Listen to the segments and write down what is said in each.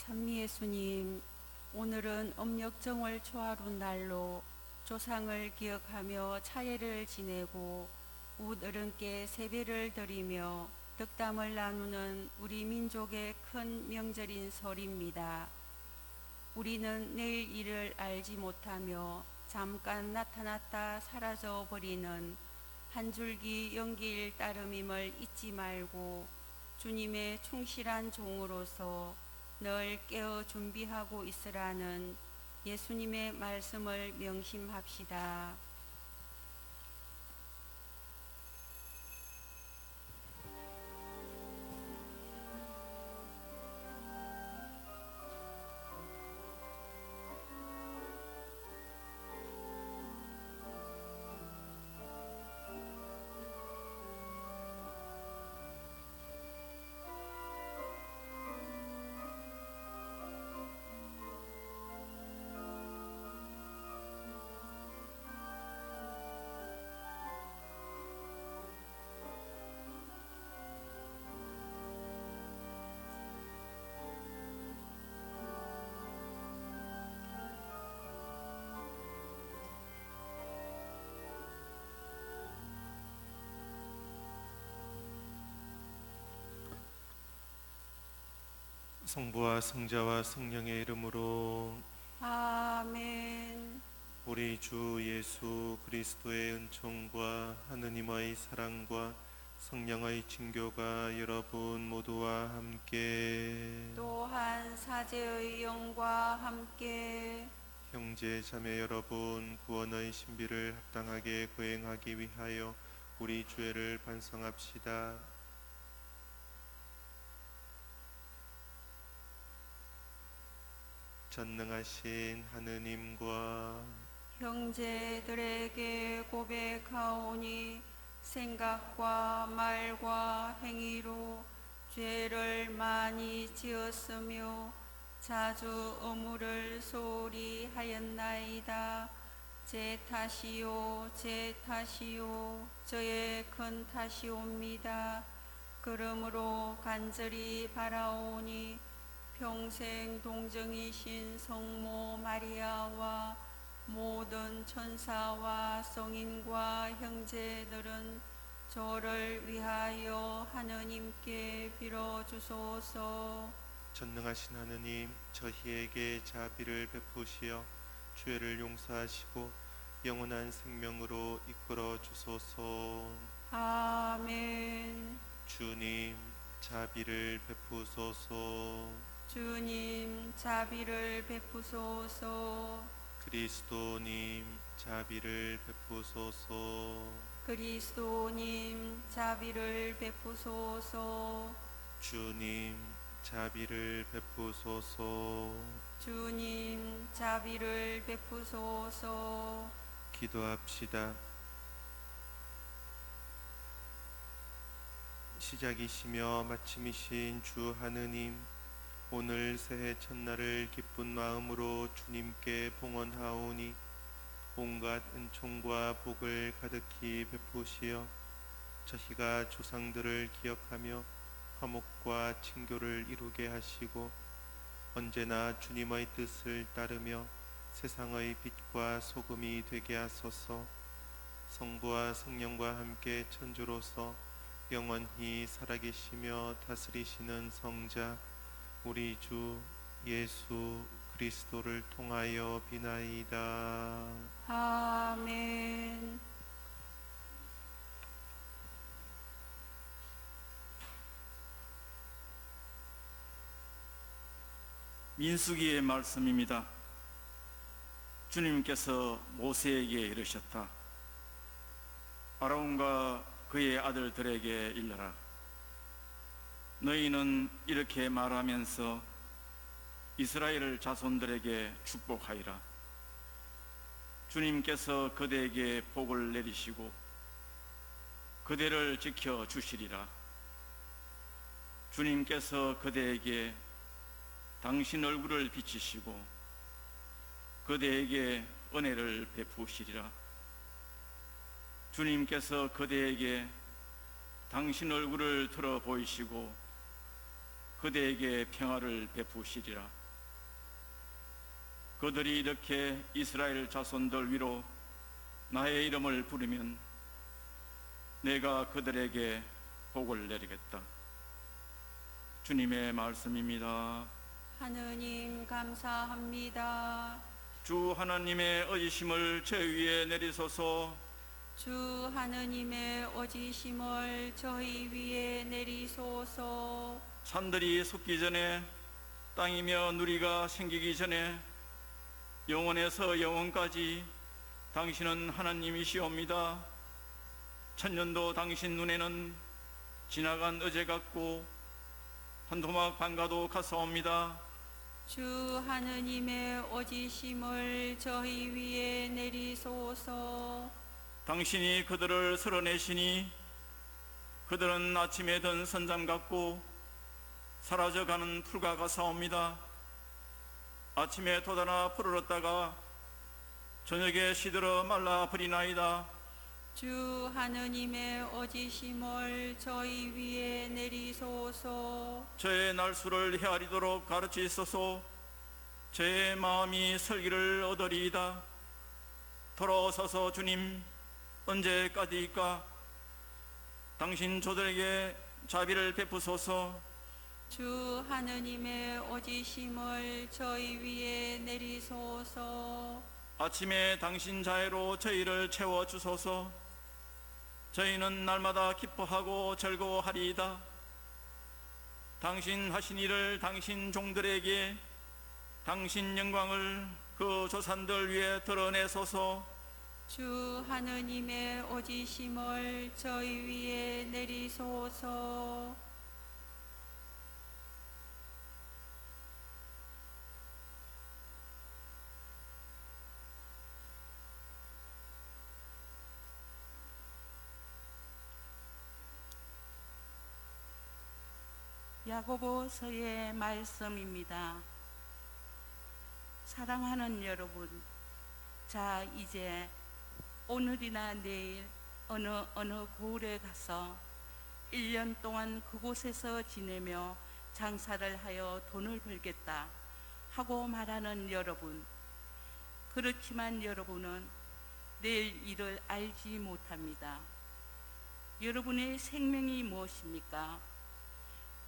찬미 예수님, 오늘은 음력정월 초하루 날로 조상을 기억하며 차례를 지내고 우어른께 세배를 드리며 덕담을 나누는 우리 민족의 큰 명절인 설입니다. 우리는 내일 일을 알지 못하며 잠깐 나타났다 사라져 버리는 한 줄기 연기일 따름임을 잊지 말고 주님의 충실한 종으로서 늘 깨어 준비하고 있으라는 예수님의 말씀을 명심합시다. 성부와 성자와 성령의 이름으로 아멘. 우리 주 예수 그리스도의 은총과 하느님의 사랑과 성령의 친교가 여러분 모두와 함께 또한 사제의 영과 함께 형제 자매 여러분, 구원의 신비를 합당하게 거행하기 위하여 우리 주애를 반성합시다. 전능하신 하느님과 형제들에게 고백하오니 생각과 말과 행위로 죄를 많이 지었으며 자주 의무를 소홀히 하였나이다. 제 탓이요 제 탓이요 저의 큰 탓이옵니다. 그러므로 간절히 바라오니 평생 동정이신 성모 마리아와 모든 천사와 성인과 형제들은 저를 위하여 하느님께 빌어주소서. 전능하신 하느님, 저희에게 자비를 베푸시어 죄를 용서하시고 영원한 생명으로 이끌어 주소서. 아멘. 주님, 자비를 베푸소서. 주님, 자비를 베푸소서. 그리스도님, 자비를 베푸소서. 그리스도님, 자비를 베푸소서. 주님, 자비를 베푸소서. 주님, 자비를 베푸소서. 기도합시다. 시작이시며 마침이신 주 하느님, 오늘 새해 첫날을 기쁜 마음으로 주님께 봉헌하오니 온갖 은총과 복을 가득히 베푸시어 저희가 조상들을 기억하며 화목과 친교를 이루게 하시고 언제나 주님의 뜻을 따르며 세상의 빛과 소금이 되게 하소서. 성부와 성령과 함께 천주로서 영원히 살아계시며 다스리시는 성자 우리 주 예수 그리스도를 통하여 비나이다. 아멘. 민수기의 말씀입니다. 주님께서 모세에게 이르셨다. 아론과 그의 아들들에게 일러라. 너희는 이렇게 말하면서 이스라엘 자손들에게 축복하리라. 주님께서 그대에게 복을 내리시고 그대를 지켜 주시리라. 주님께서 그대에게 당신 얼굴을 비치시고 그대에게 은혜를 베푸시리라. 주님께서 그대에게 당신 얼굴을 들어 보이시고 그대에게 평화를 베푸시리라. 그들이 이렇게 이스라엘 자손들 위로 나의 이름을 부르면 내가 그들에게 복을 내리겠다. 주님의 말씀입니다. 하느님 감사합니다. 주 하나님의 의지심을 제 위에 내리소서. 주 하느님의 어지심을 저희 위에 내리소서. 산들이 솟기 전에 땅이며 누리가 생기기 전에 영원에서 영원까지 당신은 하나님이시옵니다. 천년도 당신 눈에는 지나간 어제 같고 한 토막 반가도 같사옵니다. 주 하느님의 어지심을 저희 위에 내리소서. 당신이 그들을 쓸어내시니 그들은 아침에 든 선잠 같고 사라져가는 풀과 같사옵니다. 아침에 돋아나 푸르렀다가 저녁에 시들어 말라 버리나이다. 주 하느님의 어지심을 저희 위에 내리소서. 저의 날수를 헤아리도록 가르치소서. 저의 마음이 설기를 얻으리이다. 돌아오소서 주님, 언제까지일까? 당신 조들에게 자비를 베푸소서. 주 하느님의 어지심을 저희 위에 내리소서. 아침에 당신 자애로 저희를 채워주소서. 저희는 날마다 기뻐하고 즐거워하리이다. 당신 하신 일을 당신 종들에게, 당신 영광을 그 조산들 위에 드러내소서. 주 하느님의 어지심을 저희 위에 내리소서. 야고보서의 말씀입니다. 사랑하는 여러분, 자 이제 오늘이나 내일 어느 고을에 가서 1년 동안 그곳에서 지내며 장사를 하여 돈을 벌겠다 하고 말하는 여러분, 그렇지만 여러분은 내일 일을 알지 못합니다. 여러분의 생명이 무엇입니까?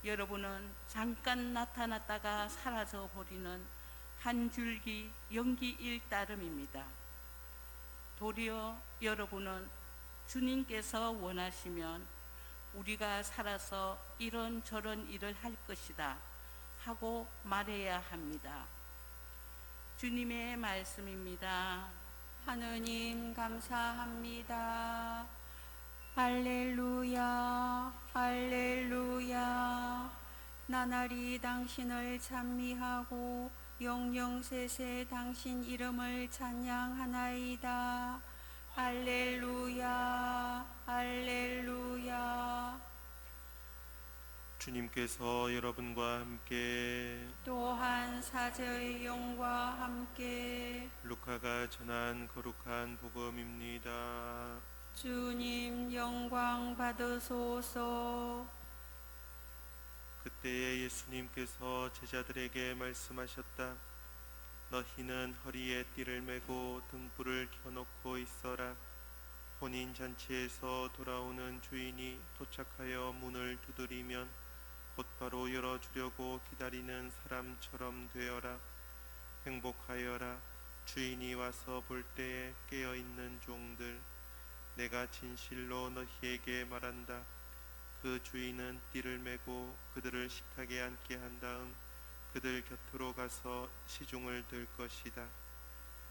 여러분은 잠깐 나타났다가 사라져 버리는 한 줄기 연기일 따름입니다. 도리어 여러분은 주님께서 원하시면 우리가 살아서 이런저런 일을 할 것이다 하고 말해야 합니다. 주님의 말씀입니다. 하느님 감사합니다. 할렐루야, 할렐루야. 나날이 당신을 찬미하고 영영세세 당신 이름을 찬양하나이다. 할렐루야, 할렐루야. 주님께서 여러분과 함께 또한 사제의 영과 함께 루카가 전한 거룩한 복음입니다. 주님 영광 받으소서. 그때에 예수님께서 제자들에게 말씀하셨다. 너희는 허리에 띠를 메고 등불을 켜놓고 있어라. 혼인잔치에서 돌아오는 주인이 도착하여 문을 두드리면 곧바로 열어주려고 기다리는 사람처럼 되어라. 행복하여라. 주인이 와서 볼 때에 깨어있는 종들. 내가 진실로 너희에게 말한다. 그 주인은 띠를 메고 그들을 식탁에 앉게 한 다음 그들 곁으로 가서 시중을 들 것이다.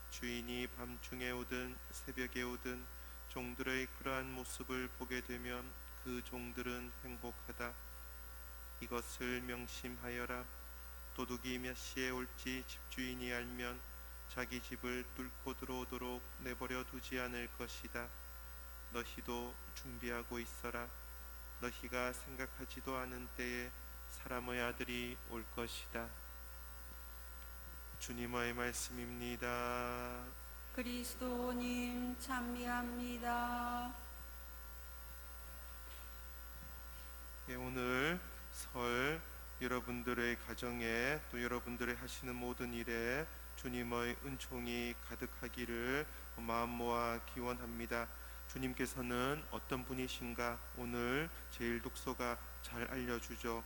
주인이 밤중에 오든 새벽에 오든 종들의 그러한 모습을 보게 되면 그 종들은 행복하다. 이것을 명심하여라. 도둑이 몇 시에 올지 집주인이 알면 자기 집을 뚫고 들어오도록 내버려 두지 않을 것이다. 너희도 준비하고 있어라. 너희가 생각하지도 않은 때에 사람의 아들이 올 것이다. 주님의 말씀입니다. 그리스도님 찬미합니다. 예, 오늘 설 여러분들의 가정에 또 여러분들의 하시는 모든 일에 주님의 은총이 가득하기를 마음 모아 기원합니다. 주님께서는 어떤 분이신가 오늘 제일 독서가 잘 알려주죠.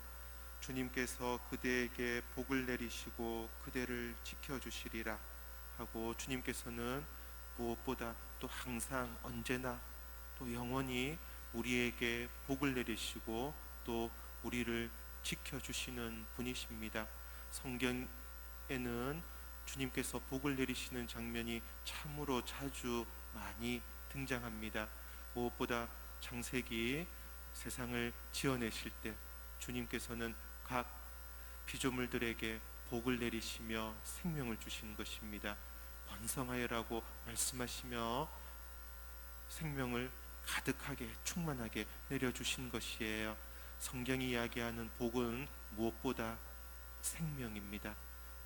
주님께서 그대에게 복을 내리시고 그대를 지켜주시리라 하고, 주님께서는 무엇보다 또 항상 언제나 또 영원히 우리에게 복을 내리시고 또 우리를 지켜주시는 분이십니다. 성경에는 주님께서 복을 내리시는 장면이 참으로 자주 많이 등장합니다. 무엇보다 창세기 세상을 지어내실 때 주님께서는 각 피조물들에게 복을 내리시며 생명을 주신 것입니다. 번성하여라고 말씀하시며 생명을 가득하게 충만하게 내려주신 것이에요. 성경이 이야기하는 복은 무엇보다 생명입니다.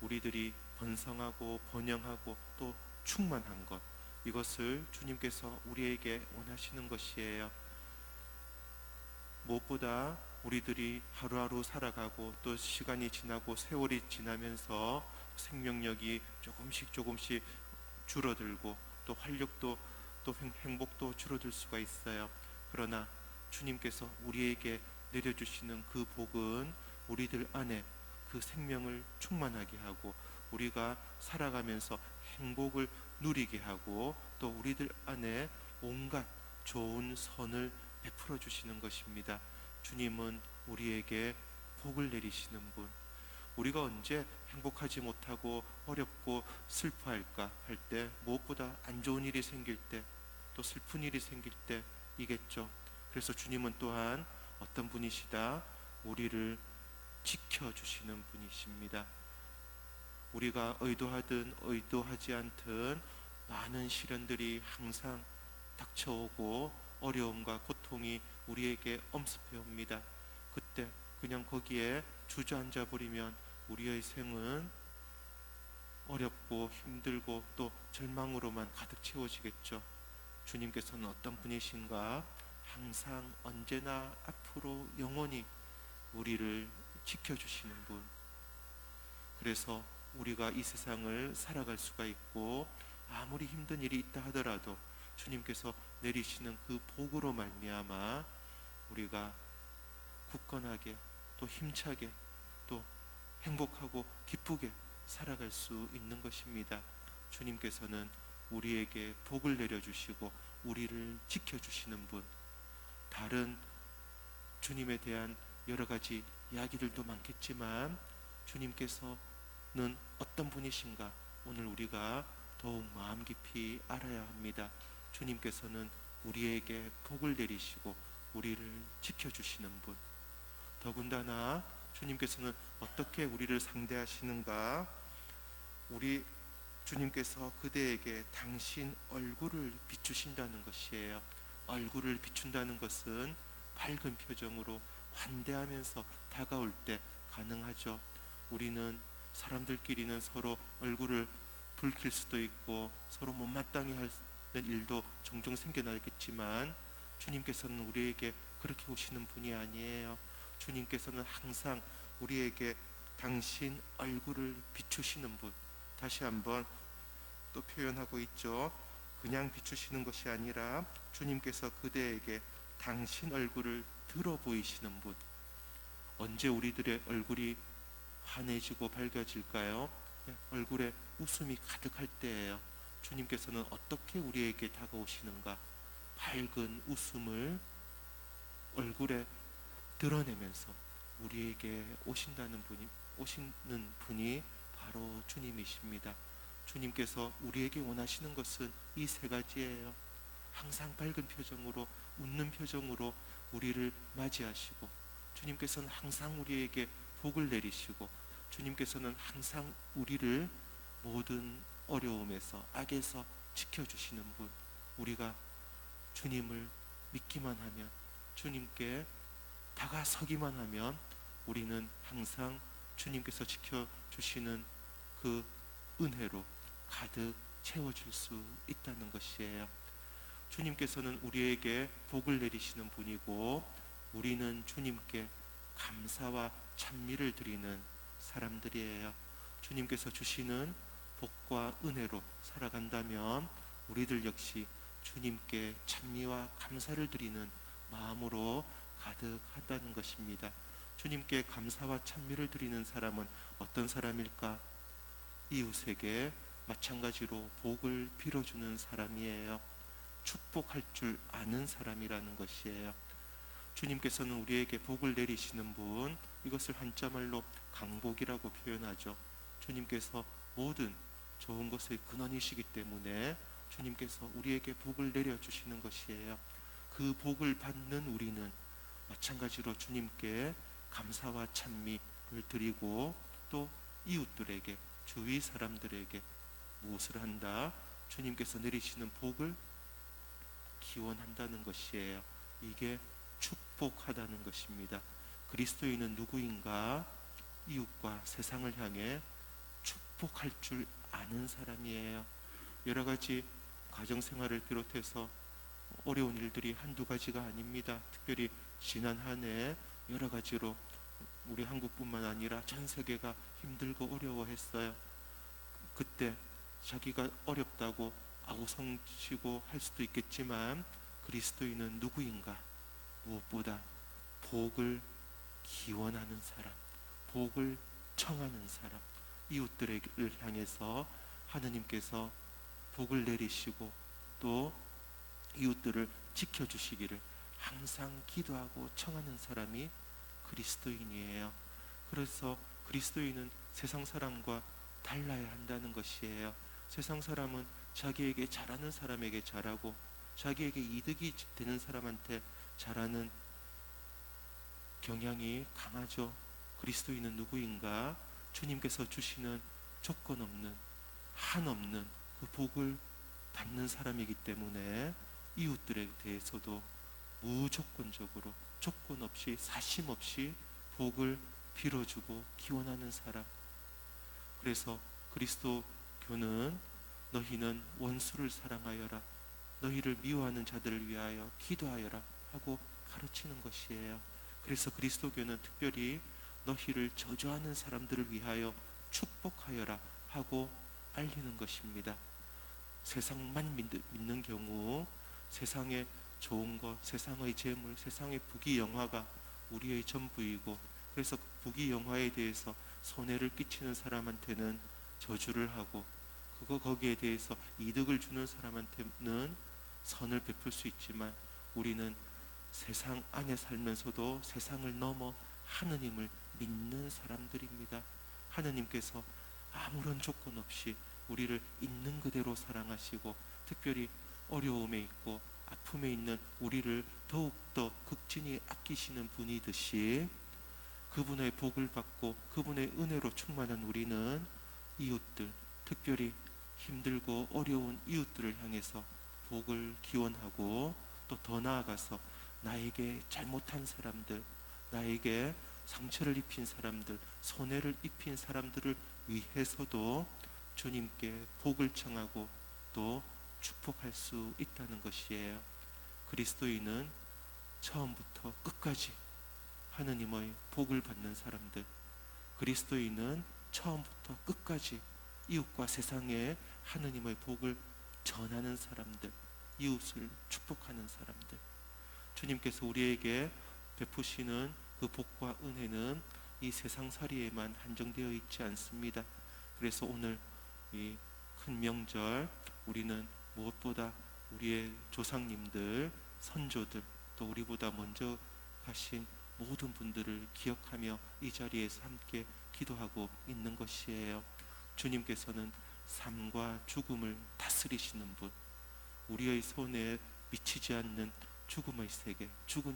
우리들이 번성하고 번영하고 또 충만한 것, 이것을 주님께서 우리에게 원하시는 것이에요. 무엇보다 우리들이 하루하루 살아가고 또 시간이 지나고 세월이 지나면서 생명력이 조금씩 줄어들고 또 활력도 또 행복도 줄어들 수가 있어요. 그러나 주님께서 우리에게 내려주시는 그 복은 우리들 안에 그 생명을 충만하게 하고 우리가 살아가면서 행복을 누리게 하고 또 우리들 안에 온갖 좋은 선을 베풀어 주시는 것입니다. 주님은 우리에게 복을 내리시는 분. 우리가 언제 행복하지 못하고 어렵고 슬퍼할까 할 때, 무엇보다 안 좋은 일이 생길 때, 또 슬픈 일이 생길 때이겠죠. 그래서 주님은 또한 어떤 분이시다? 우리를 지켜주시는 분이십니다. 우리가 의도하든 의도하지 않든 많은 시련들이 항상 닥쳐오고 어려움과 고통이 우리에게 엄습해 옵니다. 그때 그냥 거기에 주저앉아 버리면 우리의 생은 어렵고 힘들고 또 절망으로만 가득 채워지겠죠. 주님께서는 어떤 분이신가? 항상 언제나 앞으로 영원히 우리를 지켜주시는 분. 그래서 우리가 이 세상을 살아갈 수가 있고 아무리 힘든 일이 있다 하더라도 주님께서 내리시는 그 복으로 말미암아 우리가 굳건하게 또 힘차게 또 행복하고 기쁘게 살아갈 수 있는 것입니다. 주님께서는 우리에게 복을 내려주시고 우리를 지켜주시는 분. 다른 주님에 대한 여러 가지 이야기들도 많겠지만 주님께서는 어떤 분이신가 오늘 우리가 더욱 마음 깊이 알아야 합니다. 주님께서는 우리에게 복을 내리시고 우리를 지켜주시는 분. 더군다나 주님께서는 어떻게 우리를 상대하시는가? 우리 주님께서 그대에게 당신 얼굴을 비추신다는 것이에요. 얼굴을 비춘다는 것은 밝은 표정으로 환대하면서 다가올 때 가능하죠. 우리는 사람들끼리는 서로 얼굴을 붉힐 수도 있고 서로 못마땅해 하는 일도 종종 생겨나겠지만 주님께서는 우리에게 그렇게 오시는 분이 아니에요. 주님께서는 항상 우리에게 당신 얼굴을 비추시는 분. 다시 한번 또 표현하고 있죠. 그냥 비추시는 것이 아니라 주님께서 그대에게 당신 얼굴을 들어 보이시는 분. 언제 우리들의 얼굴이 환해지고 밝아질까요? 얼굴에 웃음이 가득할 때예요. 주님께서는 어떻게 우리에게 다가오시는가? 밝은 웃음을 얼굴에 드러내면서 우리에게 오시는 분이 바로 주님이십니다. 주님께서 우리에게 원하시는 것은 이 세 가지예요. 항상 밝은 표정으로 웃는 표정으로 우리를 맞이하시고 주님께서는 항상 우리에게 복을 내리시고 주님께서는 항상 우리를 모든 어려움에서 악에서 지켜주시는 분. 우리가 주님을 믿기만 하면 주님께 다가서기만 하면 우리는 항상 주님께서 지켜주시는 그 은혜로 가득 채워질 수 있다는 것이에요. 주님께서는 우리에게 복을 내리시는 분이고 우리는 주님께 감사와 찬미를 드리는 사람들이에요. 주님께서 주시는 복과 은혜로 살아간다면 우리들 역시 주님께 찬미와 감사를 드리는 마음으로 가득하다는 것입니다. 주님께 감사와 찬미를 드리는 사람은 어떤 사람일까? 이웃에게 마찬가지로 복을 빌어주는 사람이에요. 축복할 줄 아는 사람이라는 것이에요. 주님께서는 우리에게 복을 내리시는 분, 이것을 한자말로 강복이라고 표현하죠. 주님께서 모든 좋은 것의 근원이시기 때문에 주님께서 우리에게 복을 내려주시는 것이에요. 그 복을 받는 우리는 마찬가지로 주님께 감사와 찬미를 드리고 또 이웃들에게, 주위 사람들에게 무엇을 한다? 주님께서 내리시는 복을 기원한다는 것이에요. 이게 축복하다는 것입니다. 그리스도인은 누구인가? 이웃과 세상을 향해 축복할 줄 아는 사람이에요. 여러 가지 가정생활을 비롯해서 어려운 일들이 한두 가지가 아닙니다. 특별히 지난 한 해 여러 가지로 우리 한국뿐만 아니라 전 세계가 힘들고 어려워했어요. 그때 자기가 어렵다고 아우성치고 할 수도 있겠지만 그리스도인은 누구인가? 무엇보다 복을 기원하는 사람, 복을 청하는 사람, 이웃들을 향해서 하느님께서 복을 내리시고 또 이웃들을 지켜주시기를 항상 기도하고 청하는 사람이 그리스도인이에요. 그래서 그리스도인은 세상 사람과 달라야 한다는 것이에요. 세상 사람은 자기에게 잘하는 사람에게 잘하고 자기에게 이득이 되는 사람한테 잘하는 경향이 강하죠. 그리스도인은 누구인가? 주님께서 주시는 조건 없는, 한없는 그 복을 받는 사람이기 때문에 이웃들에 대해서도 무조건적으로 조건 없이 사심 없이 복을 빌어주고 기원하는 사람. 그래서 그리스도교는 너희는 원수를 사랑하여라, 너희를 미워하는 자들을 위하여 기도하여라 하고 가르치는 것이에요. 그래서 그리스도교는 특별히 너희를 저주하는 사람들을 위하여 축복하여라 하고 알리는 것입니다. 세상만 믿는 경우 세상의 좋은 것, 세상의 재물, 세상의 부귀영화가 우리의 전부이고, 그래서 부귀영화에 대해서 손해를 끼치는 사람한테는 저주를 하고 거기에 대해서 이득을 주는 사람한테는 선을 베풀 수 있지만 우리는 세상 안에 살면서도 세상을 넘어 하느님을 믿는 사람들입니다. 하느님께서 아무런 조건 없이 우리를 있는 그대로 사랑하시고 특별히 어려움에 있고 아픔에 있는 우리를 더욱더 극진히 아끼시는 분이듯이 그분의 복을 받고 그분의 은혜로 충만한 우리는 이웃들, 특별히 힘들고 어려운 이웃들을 향해서 복을 기원하고 또 더 나아가서 나에게 잘못한 사람들, 나에게 상처를 입힌 사람들, 손해를 입힌 사람들을 위해서도 주님께 복을 청하고 또 축복할 수 있다는 것이에요. 그리스도인은 처음부터 끝까지 하느님의 복을 받는 사람들, 그리스도인은 처음부터 끝까지 이웃과 세상에 하느님의 복을 전하는 사람들, 이웃을 축복하는 사람들. 주님께서 우리에게 베푸시는 그 복과 은혜는 이 세상살이에만 한정되어 있지 않습니다. 그래서 오늘 이 큰 명절 우리는 무엇보다 우리의 조상님들, 선조들, 또 우리보다 먼저 가신 모든 분들을 기억하며 이 자리에서 함께 기도하고 있는 것이에요. 주님께서는 삶과 죽음을 다스리시는 분, 우리의 손에 미치지 않는 죽음의 세계, 죽은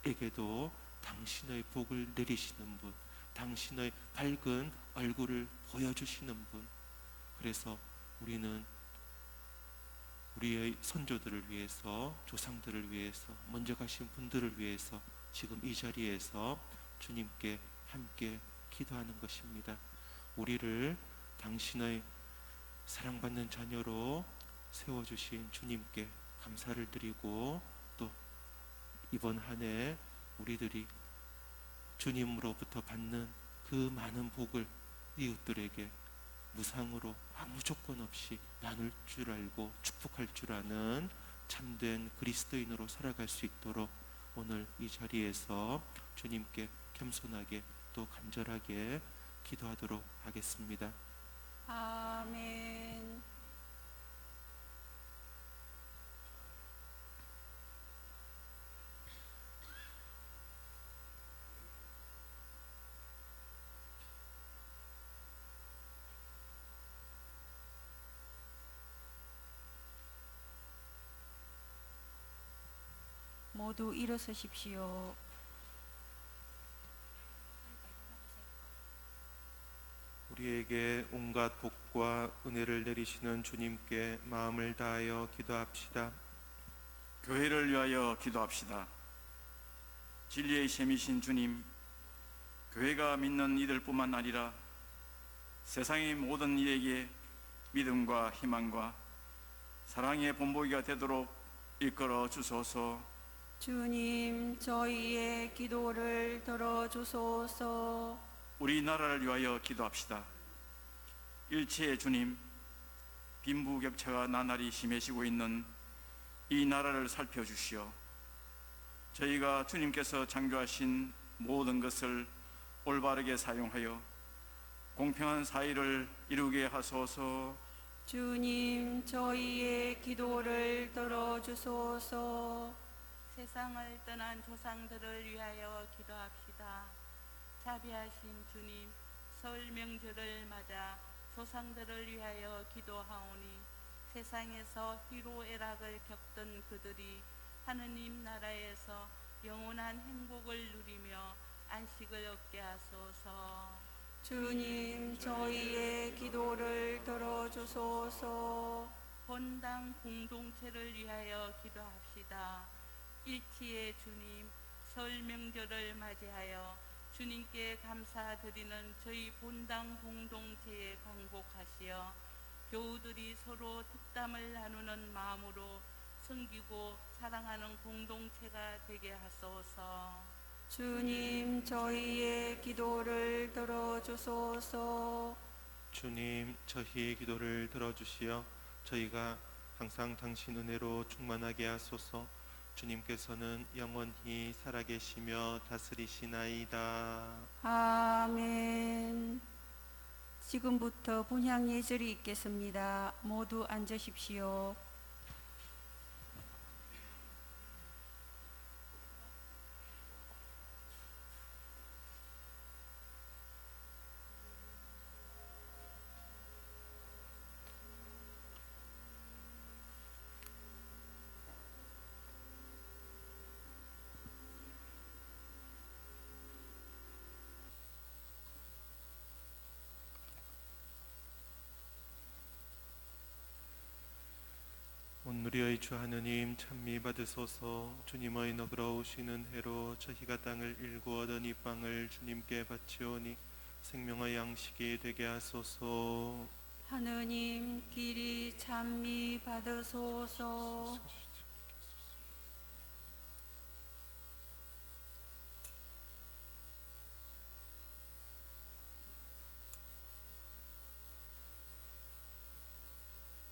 이들에게도 당신의 복을 내리시는 분, 당신의 밝은 얼굴을 보여주시는 분. 그래서 우리는 우리의 선조들을 위해서, 조상들을 위해서, 먼저 가신 분들을 위해서 지금 이 자리에서 주님께 함께 기도하는 것입니다. 우리를 당신의 사랑받는 자녀로 세워주신 주님께 감사를 드리고 또 이번 한 해 우리들이 주님으로부터 받는 그 많은 복을 이웃들에게 무상으로 아무 조건 없이 나눌 줄 알고 축복할 줄 아는 참된 그리스도인으로 살아갈 수 있도록 오늘 이 자리에서 주님께 겸손하게 또 간절하게 기도하도록 하겠습니다. 아멘. 모두 일어서십시오. 우리에게 온갖 복과 은혜를 내리시는 주님께 마음을 다하여 기도합시다. 교회를 위하여 기도합시다. 진리의 셈이신 주님, 교회가 믿는 이들뿐만 아니라 세상의 모든 이에게 믿음과 희망과 사랑의 본보기가 되도록 이끌어 주소서. 주님, 저희의 기도를 들어주소서. 우리나라를 위하여 기도합시다. 일체의 주님, 빈부격차가 나날이 심해지고 있는 이 나라를 살펴주시어 저희가 주님께서 창조하신 모든 것을 올바르게 사용하여 공평한 사회를 이루게 하소서. 주님, 저희의 기도를 들어주소서. 세상을 떠난 조상들을 위하여 기도합시다. 자비하신 주님, 설 명절을 맞아 조상들을 위하여 기도하오니 세상에서 희로애락을 겪던 그들이 하느님 나라에서 영원한 행복을 누리며 안식을 얻게 하소서. 주님, 저희의 기도를 들어주소서. 본당 공동체를 위하여 기도합시다. 일치의 주님, 설 명절을 맞이하여 주님께 감사드리는 저희 본당 공동체에 강복하시어 교우들이 서로 득담을 나누는 마음으로 섬기고 사랑하는 공동체가 되게 하소서. 주님, 저희의 기도를 들어주소서. 주님, 저희의 기도를 들어주시어 저희가 항상 당신 은혜로 충만하게 하소서. 주님께서는 영원히 살아계시며 다스리시나이다. 아멘. 지금부터 분향 예절이 있겠습니다. 모두 앉으십시오. 온누리의 주 하느님 찬미 받으소서. 주님의 너그러우시는 해로 저희가 땅을 일구 얻은 이 빵을 주님께 바치오니 생명의 양식이 되게 하소서. 하느님, 길이 찬미 받으소서.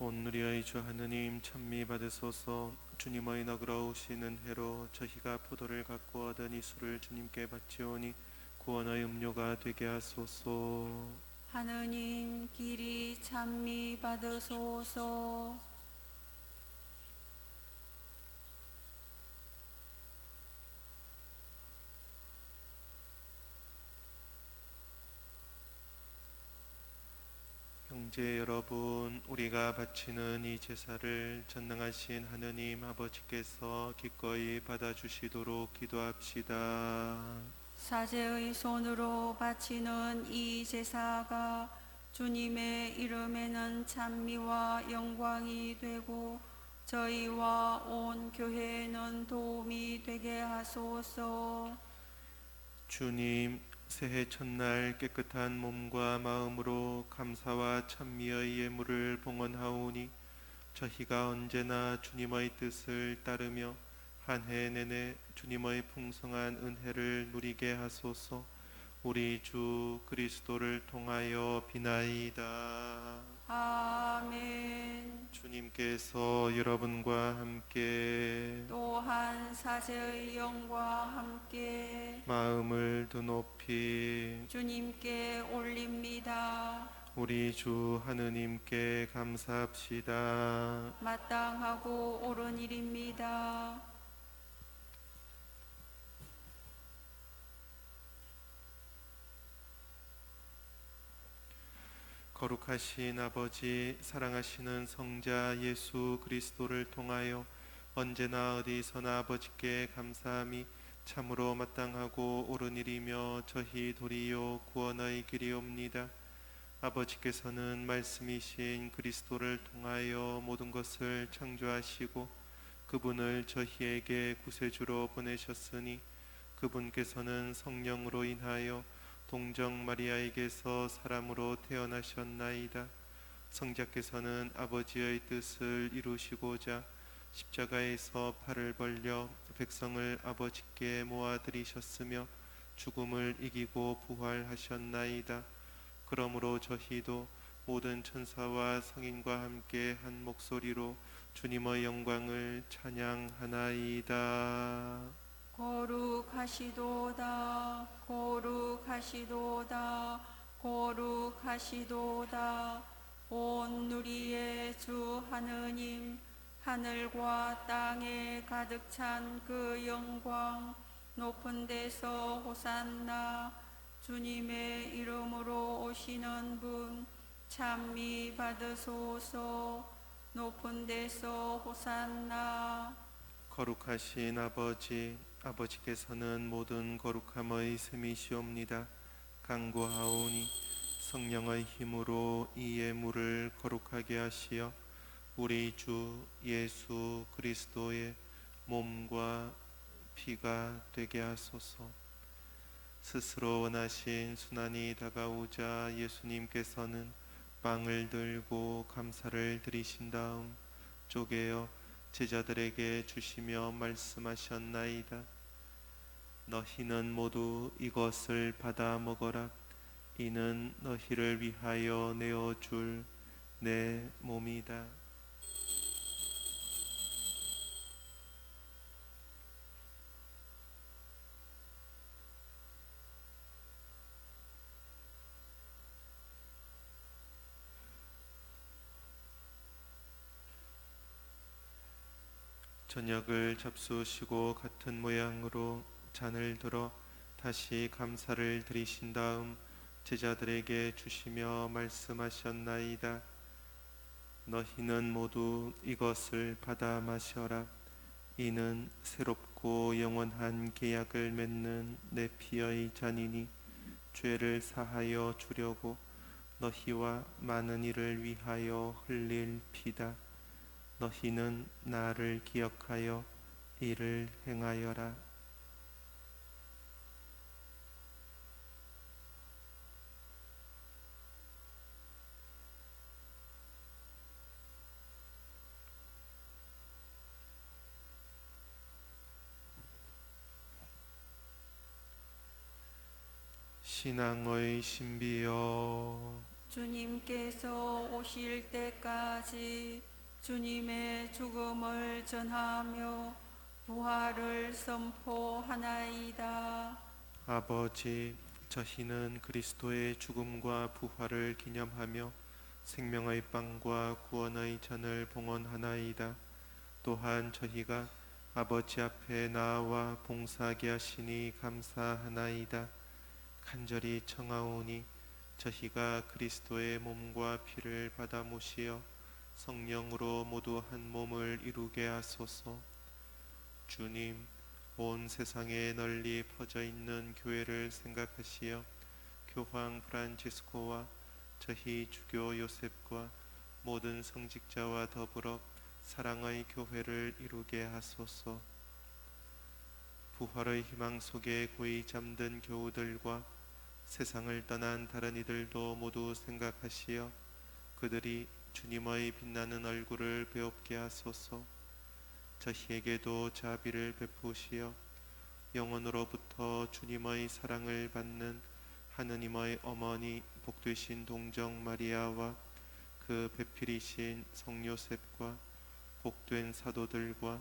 온누리의 주 하느님 찬미 받으소서. 주님의 너그러우시는 해로 저희가 포도를 갖고 얻은 이 술을 주님께 바치오니 구원의 음료가 되게 하소서. 하느님, 길이 찬미 받으소서. 형제 여러분, 우리가 바치는 이 제사를 전능하신 하느님 아버지께서 기꺼이 받아주시도록 기도합시다. 사제의 손으로 바치는 이 제사가 주님의 이름에는 찬미와 영광이 되고 저희와 온 교회에는 도움이 되게 하소서. 주님, 새해 첫날 깨끗한 몸과 마음으로 감사와 찬미의 예물을 봉헌하오니 저희가 언제나 주님의 뜻을 따르며 한 해 내내 주님의 풍성한 은혜를 누리게 하소서. 우리 주 그리스도를 통하여 비나이다. 아멘. 주님께서 여러분과 함께 또한 사제의 영과 함께 마음을 더 높이 주님께 올립니다. 우리 주 하느님께 감사합시다. 마땅하고 옳은 일입니다. 거룩하신 아버지, 사랑하시는 성자 예수 그리스도를 통하여 언제나 어디서나 아버지께 감사함이 참으로 마땅하고 옳은 일이며 저희 도리요 구원의 길이옵니다. 아버지께서는 말씀이신 그리스도를 통하여 모든 것을 창조하시고 그분을 저희에게 구세주로 보내셨으니 그분께서는 성령으로 인하여 동정 마리아에게서 사람으로 태어나셨나이다. 성자께서는 아버지의 뜻을 이루시고자 십자가에서 팔을 벌려 백성을 아버지께 모아들이셨으며 죽음을 이기고 부활하셨나이다. 그러므로 저희도 모든 천사와 성인과 함께 한 목소리로 주님의 영광을 찬양하나이다. 거룩하시도다, 거룩하시도다, 거룩하시도다. 온 누리의 주 하느님, 하늘과 땅에 가득 찬 그 영광, 높은 데서 호산나. 주님의 이름으로 오시는 분 찬미 받으소서. 높은 데서 호산나. 거룩하신 아버지, 아버지께서는 모든 거룩함의 셈이시옵니다. 간구하오니 성령의 힘으로 이 예물을 거룩하게 하시어 우리 주 예수 그리스도의 몸과 피가 되게 하소서. 스스로 원하신 순환이 다가오자 예수님께서는 빵을 들고 감사를 드리신 다음 쪼개어 제자들에게 주시며 말씀하셨나이다. 너희는 모두 이것을 받아 먹어라. 이는 너희를 위하여 내어줄 내 몸이다. 저녁을 잡수시고 같은 모양으로 잔을 들어 다시 감사를 드리신 다음 제자들에게 주시며 말씀하셨나이다. 너희는 모두 이것을 받아 마셔라. 이는 새롭고 영원한 계약을 맺는 내 피의 잔이니 죄를 사하여 주려고 너희와 많은 이를 위하여 흘릴 피다. 너희는 나를 기억하여 이를 행하여라. 신앙의 신비여, 주님께서 오실 때까지 주님의 죽음을 전하며 부활을 선포하나이다. 아버지, 저희는 그리스도의 죽음과 부활을 기념하며 생명의 빵과 구원의 잔을 봉헌하나이다. 또한 저희가 아버지 앞에 나와 봉사하게 하시니 감사하나이다. 간절히 청하오니 저희가 그리스도의 몸과 피를 받아 모시어 성령으로 모두 한 몸을 이루게 하소서. 주님, 온 세상에 널리 퍼져 있는 교회를 생각하시어 교황 프란치스코와 저희 주교 요셉과 모든 성직자와 더불어 사랑의 교회를 이루게 하소서. 부활의 희망 속에 고이 잠든 교우들과 세상을 떠난 다른 이들도 모두 생각하시어 그들이 주님의 빛나는 얼굴을 배웁게 하소서. 저희에게도 자비를 베푸시어 영원으로부터 주님의 사랑을 받는 하느님의 어머니 복되신 동정 마리아와 그 배필이신 성 요셉과 복된 사도들과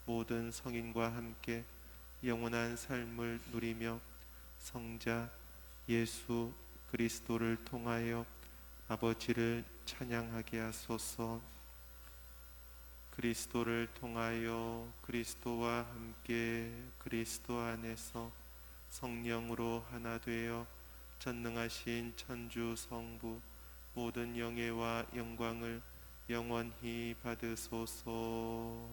모든 성인과 함께 영원한 삶을 누리며 성자 예수 그리스도를 통하여 아버지를 찬양하게 하소서. 그리스도를 통하여 그리스도와 함께 그리스도 안에서 성령으로 하나 되어 전능하신 천주 성부 모든 영예와 영광을 영원히 받으소서.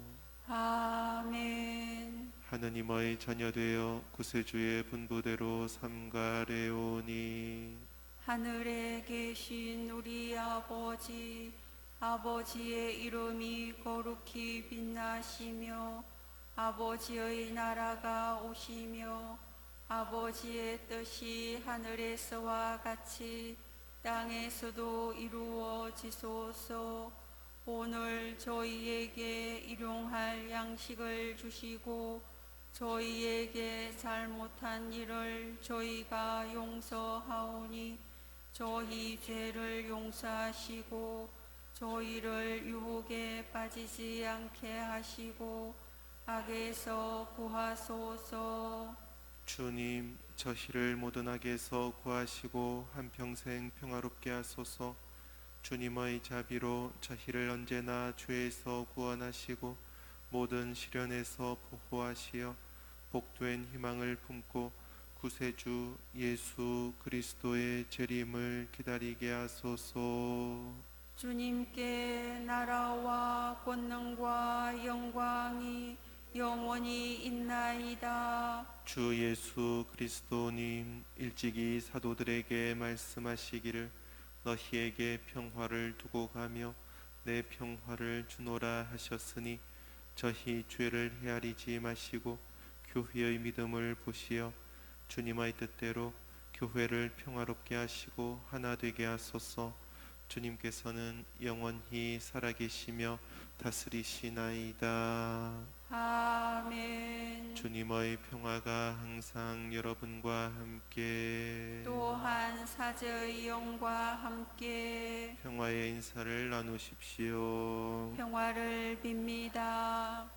아멘. 하느님의 자녀되어 구세주의 분부대로 삼가래오니 하늘에 계신 우리 아버지, 아버지의 이름이 거룩히 빛나시며 아버지의 나라가 오시며 아버지의 뜻이 하늘에서와 같이 땅에서도 이루어지소서. 오늘 저희에게 일용할 양식을 주시고 저희에게 잘못한 일을 저희가 용서하오니 저희 죄를 용서하시고 저희를 유혹에 빠지지 않게 하시고 악에서 구하소서. 주님, 저희를 모든 악에서 구하시고 한평생 평화롭게 하소서. 주님의 자비로 저희를 언제나 죄에서 구원하시고 모든 시련에서 보호하시어 복된 희망을 품고 구세주 예수 그리스도의 재림을 기다리게 하소서. 주님께 나라와 권능과 영광이 영원히 있나이다. 주 예수 그리스도님, 일찍이 사도들에게 말씀하시기를 너희에게 평화를 두고 가며 내 평화를 주노라 하셨으니 저희 죄를 헤아리지 마시고 교회의 믿음을 보시어 주님의 뜻대로 교회를 평화롭게 하시고 하나 되게 하소서. 주님께서는 영원히 살아계시며 다스리시나이다. 아멘. 주님의 평화가 항상 여러분과 함께 또한 사제의 영과 함께 평화의 인사를 나누십시오. 평화를 빕니다.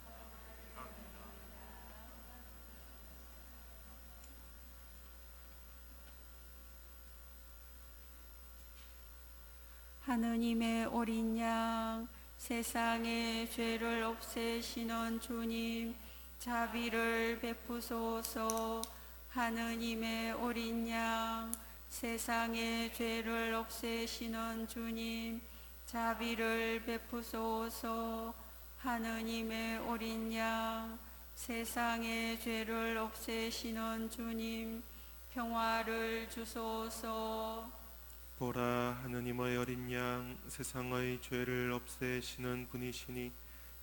하느님의 어린 양, 세상의 죄를 없애시는 주님, 자비를 베푸소서. 하느님의 어린 양, 세상의 죄를 없애시는 주님, 자비를 베푸소서. 하느님의 어린 양, 세상의 죄를 없애시는 주님, 평화를 주소서. 보라, 하느님의 어린 양, 세상의 죄를 없애시는 분이시니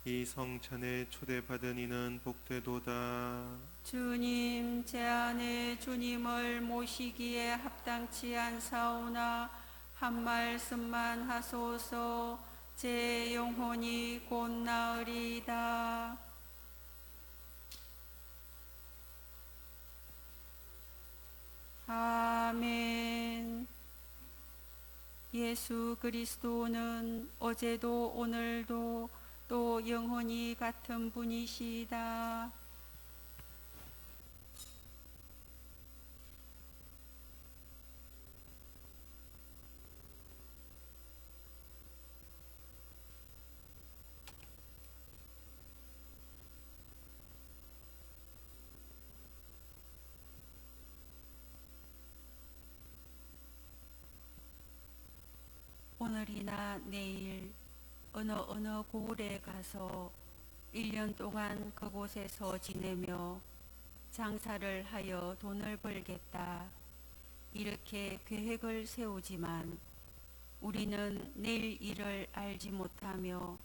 이 성찬에 초대받은 이는 복되도다. 주님, 제 안에 주님을 모시기에 합당치 않사오나 한 말씀만 하소서. 제 영혼이 곧 나으리이다. 아멘. 예수 그리스도는 어제도 오늘도 또 영원히 같은 분이시다. 오늘이나 내일 어느 고을에 가서 1년 동안 그곳에서 지내며 장사를 하여 돈을 벌겠다. 이렇게 계획을 세우지만 우리는 내일 일을 알지 못하며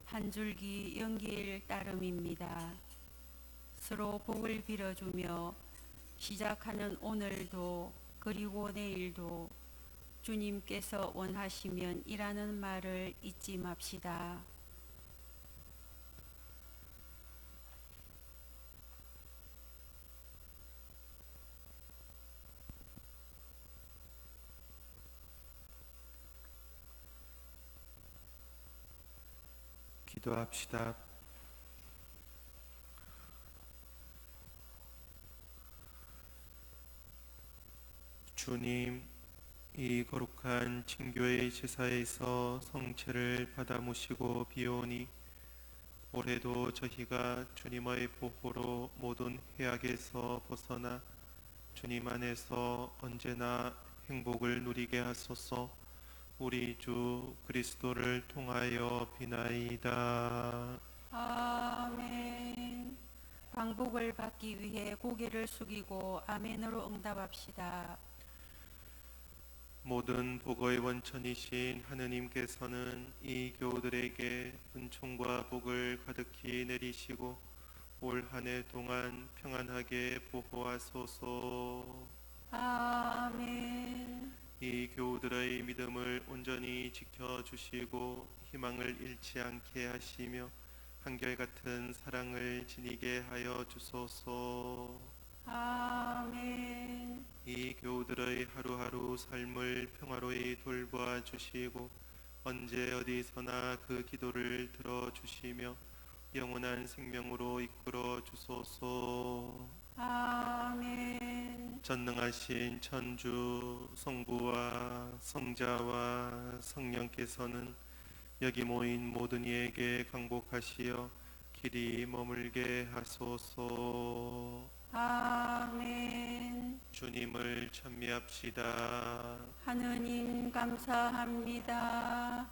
한 줄기 연기일 따름입니다. 서로 복을 빌어주며 시작하는 오늘도 그리고 내일도 주님께서 원하시면 이라는 말을 잊지 맙시다. 기도합시다. 주님, 이 거룩한 친교의 제사에서 성체를 받아 모시고 비오니 올해도 저희가 주님의 보호로 모든 해악에서 벗어나 주님 안에서 언제나 행복을 누리게 하소서. 우리 주 그리스도를 통하여 비나이다. 아멘. 방복을 받기 위해 고개를 숙이고 아멘으로 응답합시다. 모든 복의 원천이신 하느님께서는 이 교우들에게 은총과 복을 가득히 내리시고 올 한 해 동안 평안하게 보호하소서. 아멘. 이 교우들의 믿음을 온전히 지켜주시고 희망을 잃지 않게 하시며 한결같은 사랑을 지니게 하여 주소서. 아멘. 이 교우들의 하루하루 삶을 평화로이 돌보아 주시고 언제 어디서나 그 기도를 들어주시며 영원한 생명으로 이끌어 주소서. 아멘. 전능하신 천주 성부와 성자와 성령께서는 여기 모인 모든 이에게 강복하시어 길이 머물게 하소서. 아멘. 주님을 찬미합시다. 하느님 감사합니다.